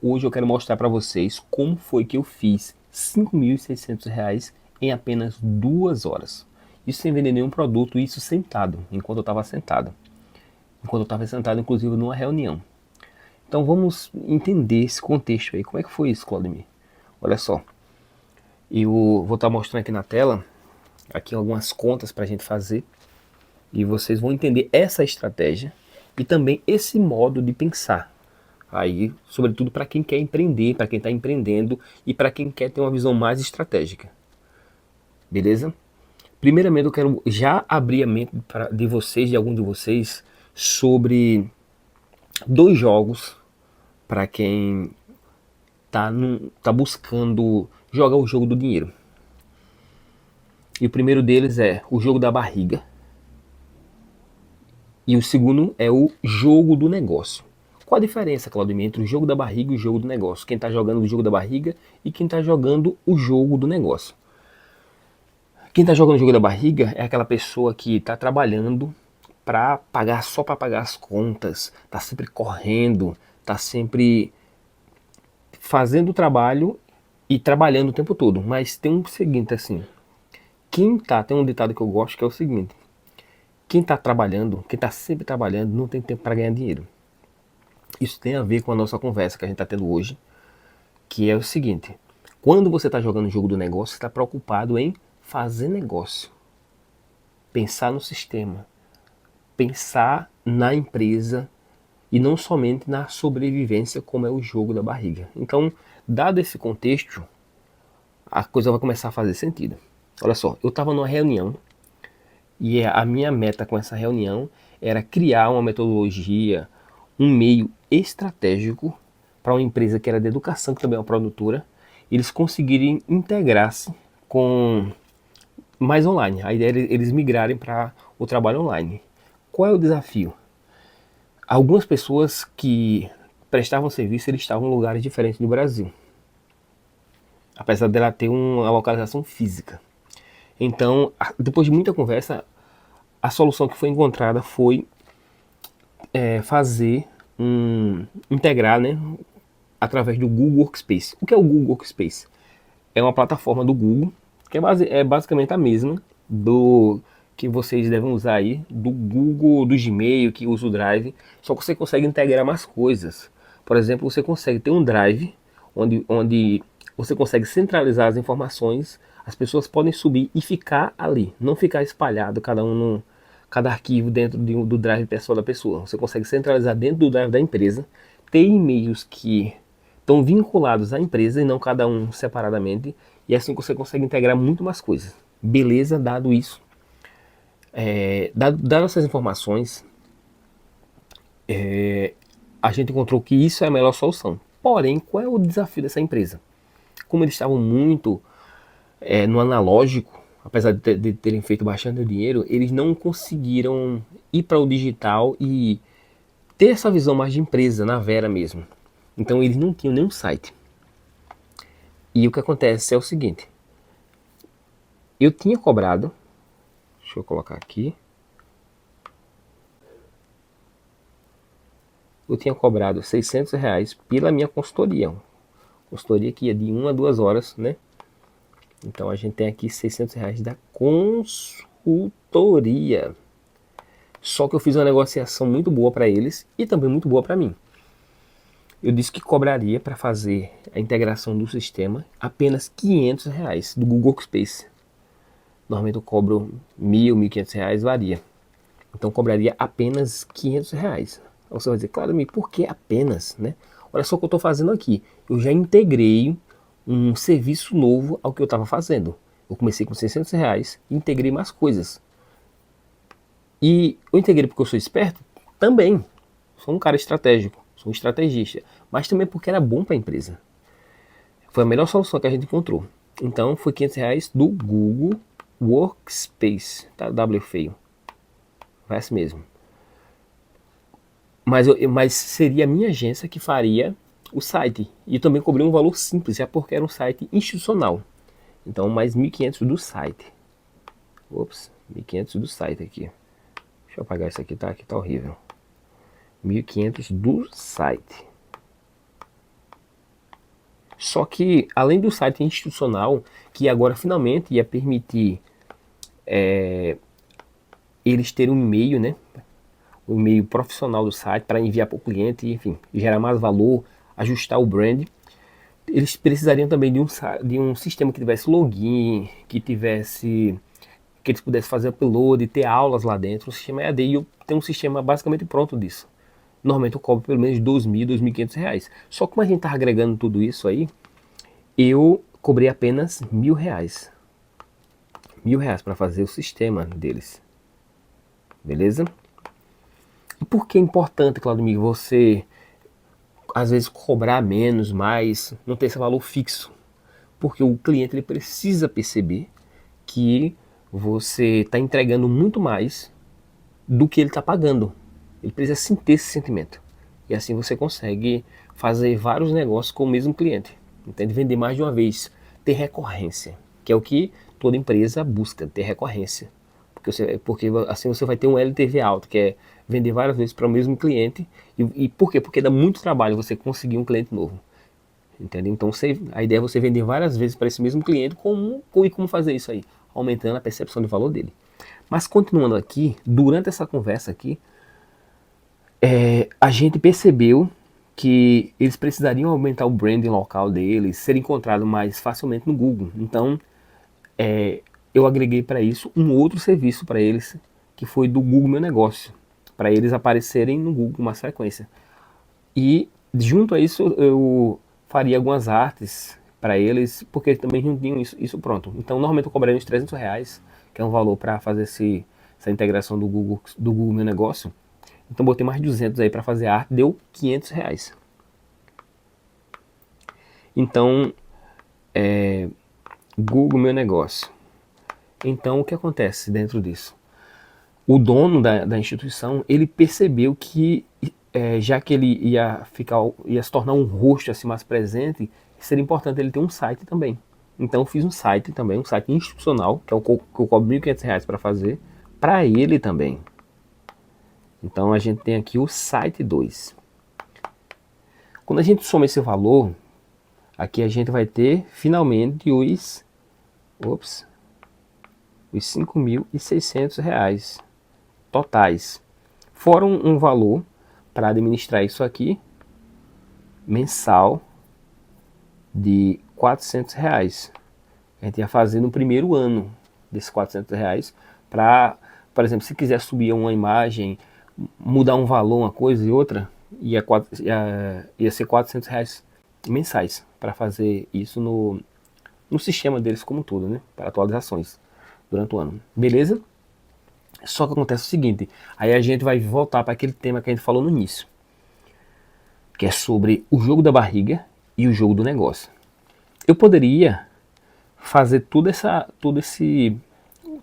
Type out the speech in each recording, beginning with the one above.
Hoje eu quero mostrar para vocês como foi que eu fiz R$ 5.600 em apenas 2 horas. Isso sem vender nenhum produto, isso sentado, enquanto eu estava sentado. Enquanto eu estava sentado, inclusive, numa reunião. Então vamos entender esse contexto aí. Como é que foi isso, Claudemir? Olha só, eu vou estar mostrando aqui na tela, aqui algumas contas para a gente fazer. E vocês vão entender essa estratégia e também esse modo de pensar. Aí, sobretudo para quem quer empreender, para quem está empreendendo e para quem quer ter uma visão mais estratégica. Beleza? Primeiramente, eu quero já abrir a mente de vocês, de algum de vocês, sobre dois jogos para quem tá buscando jogar o jogo do dinheiro. E o primeiro deles é o jogo da barriga. E o segundo é o jogo do negócio. Qual a diferença, Claudio, entre o jogo da barriga e o jogo do negócio? Quem está jogando o jogo da barriga e quem está jogando o jogo do negócio. Quem está jogando o jogo da barriga é aquela pessoa que está trabalhando para pagar só para pagar as contas, está sempre correndo, está sempre fazendo o trabalho e trabalhando o tempo todo. Mas tem um seguinte assim, tem um ditado que eu gosto que é o seguinte: quem está trabalhando, quem está sempre trabalhando, não tem tempo para ganhar dinheiro. Isso tem a ver com a nossa conversa que a gente está tendo hoje, que é o seguinte: quando você está jogando o jogo do negócio, você está preocupado em fazer negócio, pensar no sistema, pensar na empresa e não somente na sobrevivência, como é o jogo da barriga. Então, dado esse contexto, a coisa vai começar a fazer sentido. Olha só, eu estava numa reunião e a minha meta com essa reunião era criar uma metodologia, um meio estratégico para uma empresa que era de educação, que também é uma produtora, eles conseguirem integrar-se com mais online. A ideia é eles migrarem para o trabalho online. Qual é o desafio? Algumas pessoas que prestavam serviço, eles estavam em lugares diferentes do Brasil, apesar dela ter uma localização física. Então, depois de muita conversa, a solução que foi encontrada foi fazer integrar, né, através do Google Workspace. O que é o Google Workspace? É uma plataforma do Google que é basicamente a mesma do que vocês devem usar aí, do Google, do Gmail, que usa o Drive, só que você consegue integrar mais coisas. Por exemplo, você consegue ter um Drive onde você consegue centralizar as informações, as pessoas podem subir e ficar ali, não ficar espalhado cada arquivo dentro do Drive pessoal da pessoa. Você consegue centralizar dentro do Drive da empresa, ter e-mails que estão vinculados à empresa e não cada um separadamente, e assim você consegue integrar muito mais coisas. Beleza, dado isso, dado essas informações, a gente encontrou que isso é a melhor solução. Porém, qual é o desafio dessa empresa? Como eles estavam muito no analógico, apesar de terem feito bastante dinheiro, eles não conseguiram ir para o digital e ter essa visão mais de empresa, na Vera mesmo. Então eles não tinham nenhum site. E o que acontece é o seguinte: eu tinha cobrado, deixa eu colocar aqui, eu tinha cobrado R$ 600 pela minha consultoria. Consultoria que ia de 1 a 2 horas, né? Então a gente tem aqui R$ 600 da consultoria. Só que eu fiz uma negociação muito boa para eles e também muito boa para mim. Eu disse que cobraria para fazer a integração do sistema apenas R$ 500 do Google Workspace. Normalmente eu cobro R$ 1.000, R$ 1.500, varia. Então cobraria apenas R$ 500. Você vai dizer, claro, por que apenas, né? Olha só o que eu estou fazendo aqui. Eu já integrei um serviço novo ao que eu estava fazendo. Eu comecei com R$ 600 e integrei mais coisas. E eu integrei porque eu sou esperto? Também. Sou um cara estratégico, sou um estrategista. Mas também porque era bom para a empresa. Foi a melhor solução que a gente encontrou. Então foi R$ 500 do Google Workspace. Tá? W feio. Vai assim mesmo. Mas seria a minha agência que faria o site. E eu também cobrei um valor simples, já porque era um site institucional. Então mais 1.500 do site. Ops, 1.500 do site aqui. Deixa eu apagar isso aqui, tá? Aqui tá horrível. 1.500 do site. Só que, além do site institucional, que agora finalmente ia permitir eles terem um e-mail, né? O e-mail profissional do site para enviar para o cliente, enfim, gerar mais valor, ajustar o brand. Eles precisariam também de um sistema que tivesse login, que eles pudessem fazer upload, ter aulas lá dentro, um sistema EAD, e eu tenho um sistema basicamente pronto disso. Normalmente eu cobro pelo menos R$ 2.000, R$ 2.500. Só que como a gente está agregando tudo isso aí, eu cobrei apenas R$ 1.000. R$ 1.000 para fazer o sistema deles. Beleza? E por que é importante, Claudemir, você às vezes cobrar menos, mais, não ter esse valor fixo? Porque o cliente ele precisa perceber que você está entregando muito mais do que ele está pagando. Ele precisa sentir esse sentimento. E assim você consegue fazer vários negócios com o mesmo cliente. Entende? Vender mais de uma vez, ter recorrência, que é o que toda empresa busca, ter recorrência. Porque assim você vai ter um LTV alto, que é vender várias vezes para o mesmo cliente. E por quê? Porque dá muito trabalho você conseguir um cliente novo. Entende? Então a ideia é você vender várias vezes para esse mesmo cliente e como fazer isso aí? Aumentando a percepção de valor dele. Mas continuando aqui, durante essa conversa aqui, a gente percebeu que eles precisariam aumentar o branding local deles, ser encontrado mais facilmente no Google. Então, eu agreguei para isso um outro serviço para eles, que foi do Google Meu Negócio, para eles aparecerem no Google com mais frequência. E junto a isso eu faria algumas artes para eles, porque eles também não tinham isso pronto. Então normalmente eu cobraria uns R$ 300, que é um valor para fazer essa integração do Google Meu Negócio. Então botei mais 200 aí para fazer a arte, deu R$ 500. Então, Google Meu Negócio. Então o que acontece dentro disso? O dono da instituição, ele percebeu que já que ele ia se tornar um rosto assim mais presente, seria importante ele ter um site também. Então eu fiz um site também, um site institucional, que é o que eu cobro R$ 1.500 para fazer, para ele também. Então a gente tem aqui o site 2. Quando a gente soma esse valor, aqui a gente vai ter finalmente os R$ 5.600 totais. Fora um valor para administrar isso aqui, mensal, de R$ 400. A gente ia fazer no primeiro ano desses R$ 400 para, por exemplo, se quiser subir uma imagem, mudar um valor, uma coisa e outra, ia ser R$ 400 mensais para fazer isso no sistema deles como um todo, né? Para atualizações durante o ano. Beleza? Só que acontece o seguinte, aí a gente vai voltar para aquele tema que a gente falou no início, que é sobre o jogo da barriga e o jogo do negócio. Eu poderia fazer todo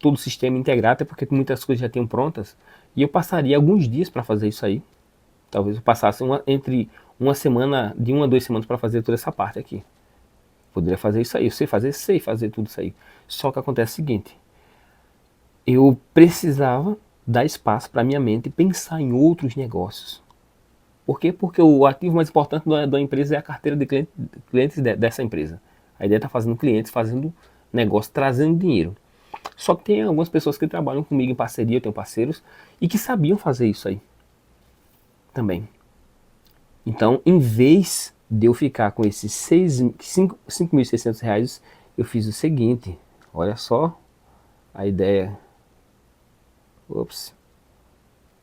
o sistema integrado, até porque muitas coisas já tinham prontas, e eu passaria alguns dias para fazer isso aí. Talvez eu passasse entre uma semana, de 1 a 2 semanas para fazer toda essa parte aqui. Poderia fazer isso aí, eu sei fazer tudo isso aí. Só que acontece o seguinte, eu precisava dar espaço para minha mente pensar em outros negócios. Por quê? Porque o ativo mais importante da empresa é a carteira de clientes dessa empresa. A ideia é estar fazendo clientes, fazendo negócio, trazendo dinheiro. Só que tem algumas pessoas que trabalham comigo em parceria, eu tenho parceiros, e que sabiam fazer isso aí também. Então, em vez de eu ficar com esses R$ 5.600, eu fiz o seguinte, olha só a ideia.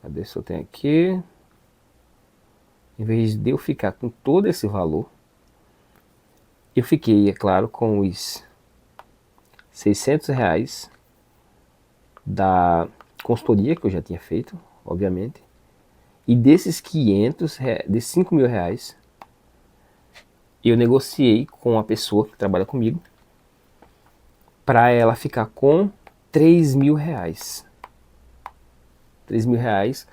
Cadê se eu tenho aqui? Em vez de eu ficar com todo esse valor, eu fiquei, é claro, com os R$ 600 da consultoria que eu já tinha feito, obviamente. E desses desses R$ 5.000, eu negociei com a pessoa que trabalha comigo para ela ficar com R$ 3.000. R$ 3.000.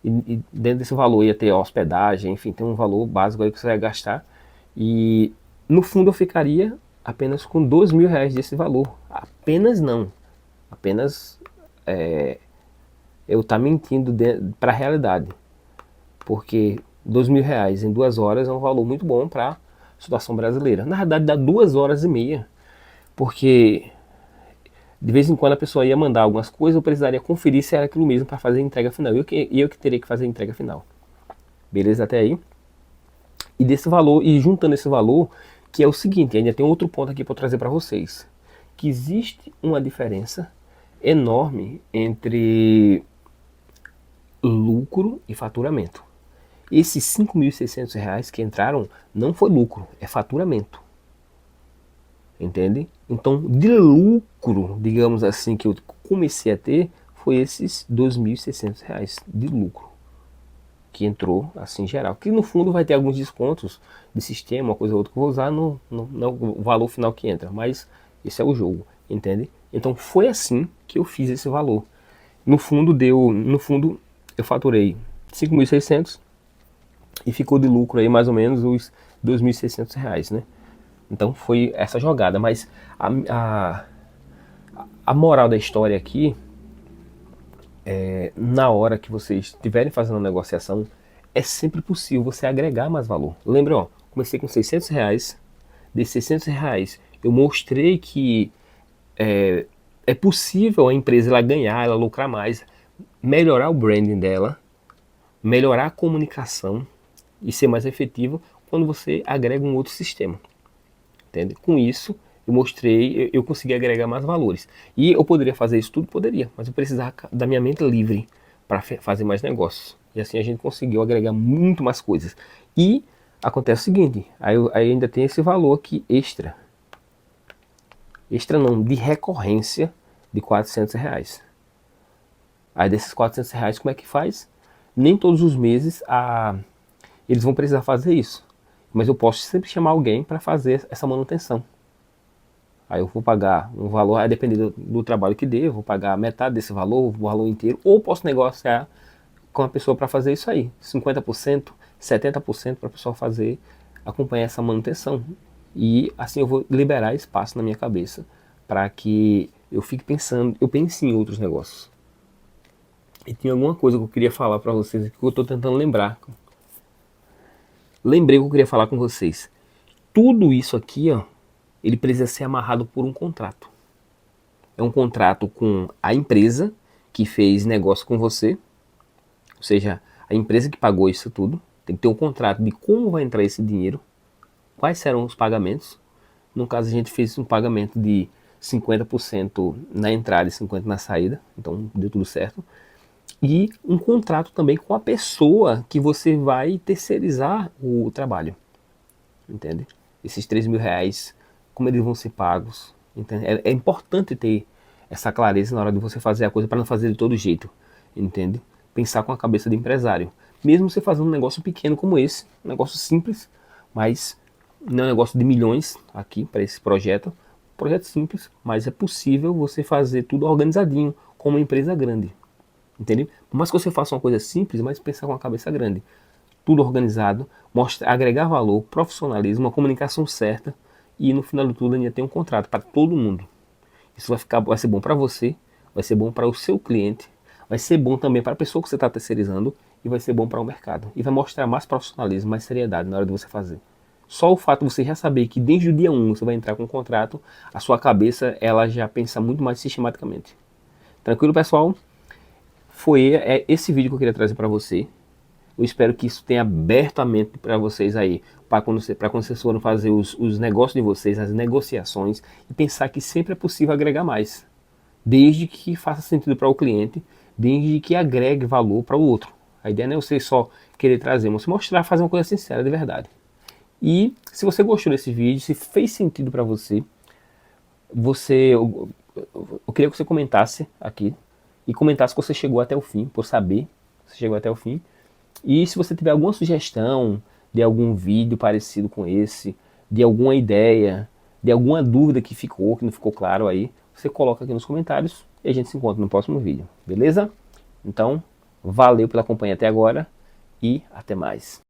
E dentro desse valor ia ter hospedagem, enfim, tem um valor básico aí que você vai gastar. E no fundo eu ficaria apenas com R$ 2.000 desse valor. Apenas não. Apenas eu estar mentindo para a realidade. Porque R$ 2.000 em 2 horas é um valor muito bom para situação brasileira. Na verdade dá 2 horas e meia, porque de vez em quando a pessoa ia mandar algumas coisas, eu precisaria conferir se era aquilo mesmo para fazer a entrega final. Eu que teria que fazer a entrega final. Beleza até aí? E desse valor, e juntando esse valor, que é o seguinte, ainda tem outro ponto aqui para trazer para vocês, que existe uma diferença enorme entre lucro e faturamento. Esses R$ 5.600 que entraram não foi lucro, é faturamento. Entende? Então, de lucro, digamos assim, que eu comecei a ter, foi esses R$ 2.600 de lucro que entrou assim em geral. Que no fundo vai ter alguns descontos de sistema, uma coisa ou outra que eu vou usar no valor final que entra. Mas esse é o jogo, entende? Então foi assim que eu fiz esse valor. No fundo eu faturei 5.600 e ficou de lucro aí mais ou menos os R$ 2.600, né? Então foi essa jogada. Mas a moral da história aqui na hora que vocês estiverem fazendo uma negociação, é sempre possível você agregar mais valor. Lembra, ó, comecei com R$ 600, desses R$ 600 eu mostrei que é possível a empresa ela ganhar, ela lucrar mais, melhorar o branding dela, melhorar a comunicação e ser mais efetivo quando você agrega um outro sistema. Entende? Com isso, eu mostrei, eu consegui agregar mais valores. E eu poderia fazer isso tudo? Poderia, mas eu precisava da minha mente livre para fazer mais negócios. E assim a gente conseguiu agregar muito mais coisas. E acontece o seguinte, aí ainda tem esse valor aqui extra. Extra não, de recorrência de R$ 400. Aí desses R$ 400, como é que faz? Nem todos os meses eles vão precisar fazer isso. Mas eu posso sempre chamar alguém para fazer essa manutenção. Aí eu vou pagar um valor, a depender do trabalho que dê, eu vou pagar metade desse valor, o valor inteiro, ou posso negociar com a pessoa para fazer isso aí, 50%, 70% para a pessoa fazer, acompanhar essa manutenção. E assim eu vou liberar espaço na minha cabeça para que eu fique pensando, eu pense em outros negócios. E tinha alguma coisa que eu queria falar para vocês que eu estou tentando lembrar. Lembrei que eu queria falar com vocês. Tudo isso aqui, ó, ele precisa ser amarrado por um contrato. É um contrato com a empresa que fez negócio com você, ou seja, a empresa que pagou isso tudo. Tem que ter um contrato de como vai entrar esse dinheiro, quais serão os pagamentos. No caso, a gente fez um pagamento de 50% na entrada e 50% na saída, então deu tudo certo. E um contrato também com a pessoa que você vai terceirizar o trabalho, entende? Esses R$ 3.000, como eles vão ser pagos, entende? É importante ter essa clareza na hora de você fazer a coisa para não fazer de todo jeito, entende? Pensar com a cabeça de empresário. Mesmo você fazendo um negócio pequeno como esse, um negócio simples, mas não é um negócio de milhões aqui para esse projeto. Projeto simples, mas é possível você fazer tudo organizadinho, como uma empresa grande. Entende? Por mais que você faça uma coisa simples, mas pensar com a cabeça grande. Tudo organizado, agregar valor, profissionalismo, uma comunicação certa e no final de tudo ainda tem um contrato para todo mundo. Isso vai ser bom para você, vai ser bom para o seu cliente, vai ser bom também para a pessoa que você está terceirizando e vai ser bom para o mercado. E vai mostrar mais profissionalismo, mais seriedade na hora de você fazer. Só o fato de você já saber que desde o dia 1 você vai entrar com um contrato, a sua cabeça ela já pensa muito mais sistematicamente. Tranquilo, pessoal? Foi esse vídeo que eu queria trazer para você. Eu espero que isso tenha aberto a mente para vocês aí, para quando vocês forem fazer os negócios de vocês, as negociações, e pensar que sempre é possível agregar mais, desde que faça sentido para o cliente, desde que agregue valor para o outro. A ideia não é você só querer trazer, mas mostrar, fazer uma coisa sincera de verdade. E se você gostou desse vídeo, se fez sentido para você, eu queria que você comentasse aqui, e comentasse que você chegou até o fim, por saber que você chegou até o fim. E se você tiver alguma sugestão de algum vídeo parecido com esse, de alguma ideia, de alguma dúvida que não ficou claro aí, você coloca aqui nos comentários e a gente se encontra no próximo vídeo, beleza? Então, valeu pela companhia até agora e até mais.